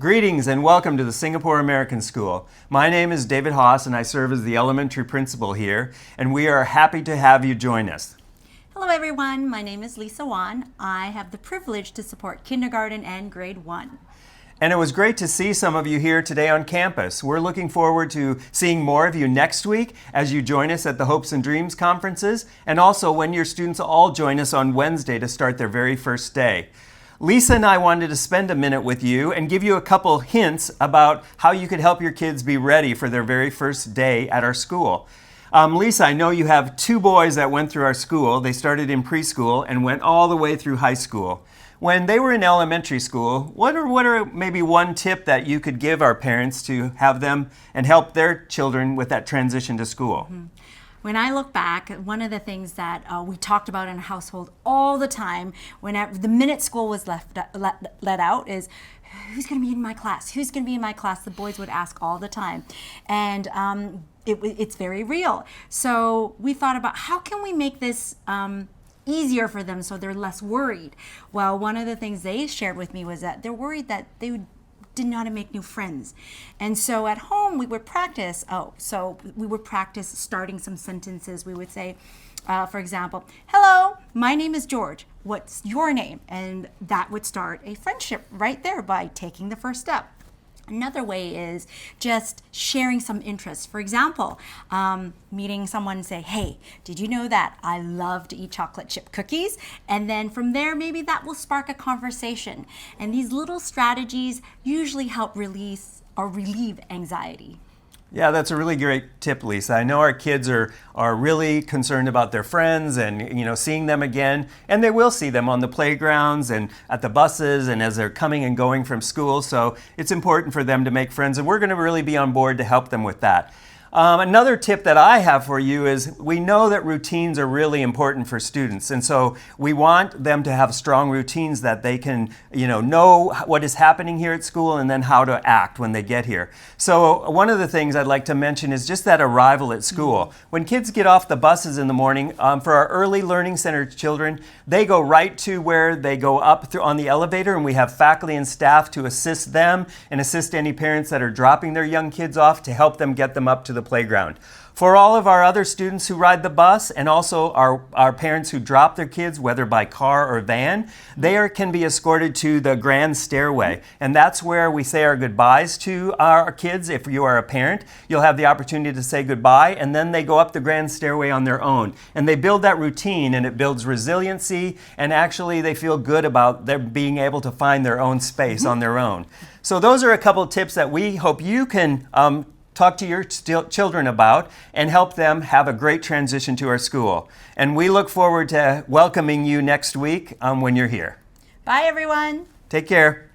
Greetings and welcome to the Singapore American School. My name is David Haas and I serve as the elementary principal here, and we are happy to have you join us. Hello everyone, my name is Lisa Wan. I have the privilege to support kindergarten and grade 1. And it was great to see some of you here today on campus. We're looking forward to seeing more of you next week as you join us at the Hopes and Dreams conferences, and also when your students all join us on Wednesday to start their very first day. Lisa and I wanted to spend a minute with you and give you a couple hints about how you could help your kids be ready for their very first day at our school. Lisa, I know you have two boys that went through our school. They started in preschool and went all the way through high school. When they were in elementary school, what are maybe one tip that you could give our parents to have them and help their children with that transition to school? Mm-hmm. When I look back, one of the things that we talked about in our household all the time, whenever the minute school was let out, is who's going to be in my class? Who's going to be in my class? The boys would ask all the time, and it's very real. So we thought about how can we make this easier for them so they're less worried. Well, one of the things they shared with me was that they're worried that they didn't know how to make new friends. And so at home we would practice, starting some sentences. We would say, for example, hello, my name is George. What's your name? And that would start a friendship right there by taking the first step. Another way is just sharing some interests. For example, meeting someone and say, hey, did you know that I love to eat chocolate chip cookies? And then from there, maybe that will spark a conversation. And these little strategies usually help release or relieve anxiety. Yeah, that's a really great tip, Lisa. I know our kids are really concerned about their friends and seeing them again, and they will see them on the playgrounds and at the buses and as they're coming and going from school. So it's important for them to make friends, and we're going to really be on board to help them with that. Another tip that I have for you is we know that routines are really important for students, and so we want them to have strong routines that they can know what is happening here at school and then how to act when they get here. So one of the things I'd like to mention is just that arrival at school. When kids get off the buses in the morning, for our early learning center children, they go right to where they go up on the elevator, and we have faculty and staff to assist them and assist any parents that are dropping their young kids off to help them get them up to the playground. For all of our other students who ride the bus and also our parents who drop their kids, whether by car or van, they can be escorted to the grand stairway. And that's where we say our goodbyes to our kids. If you are a parent, you'll have the opportunity to say goodbye, and then they go up the grand stairway on their own. And they build that routine, and it builds resiliency, and actually they feel good about their being able to find their own space on their own. So those are a couple of tips that we hope you can talk to your children about and help them have a great transition to our school. And we look forward to welcoming you next week when you're here. Bye, everyone. Take care.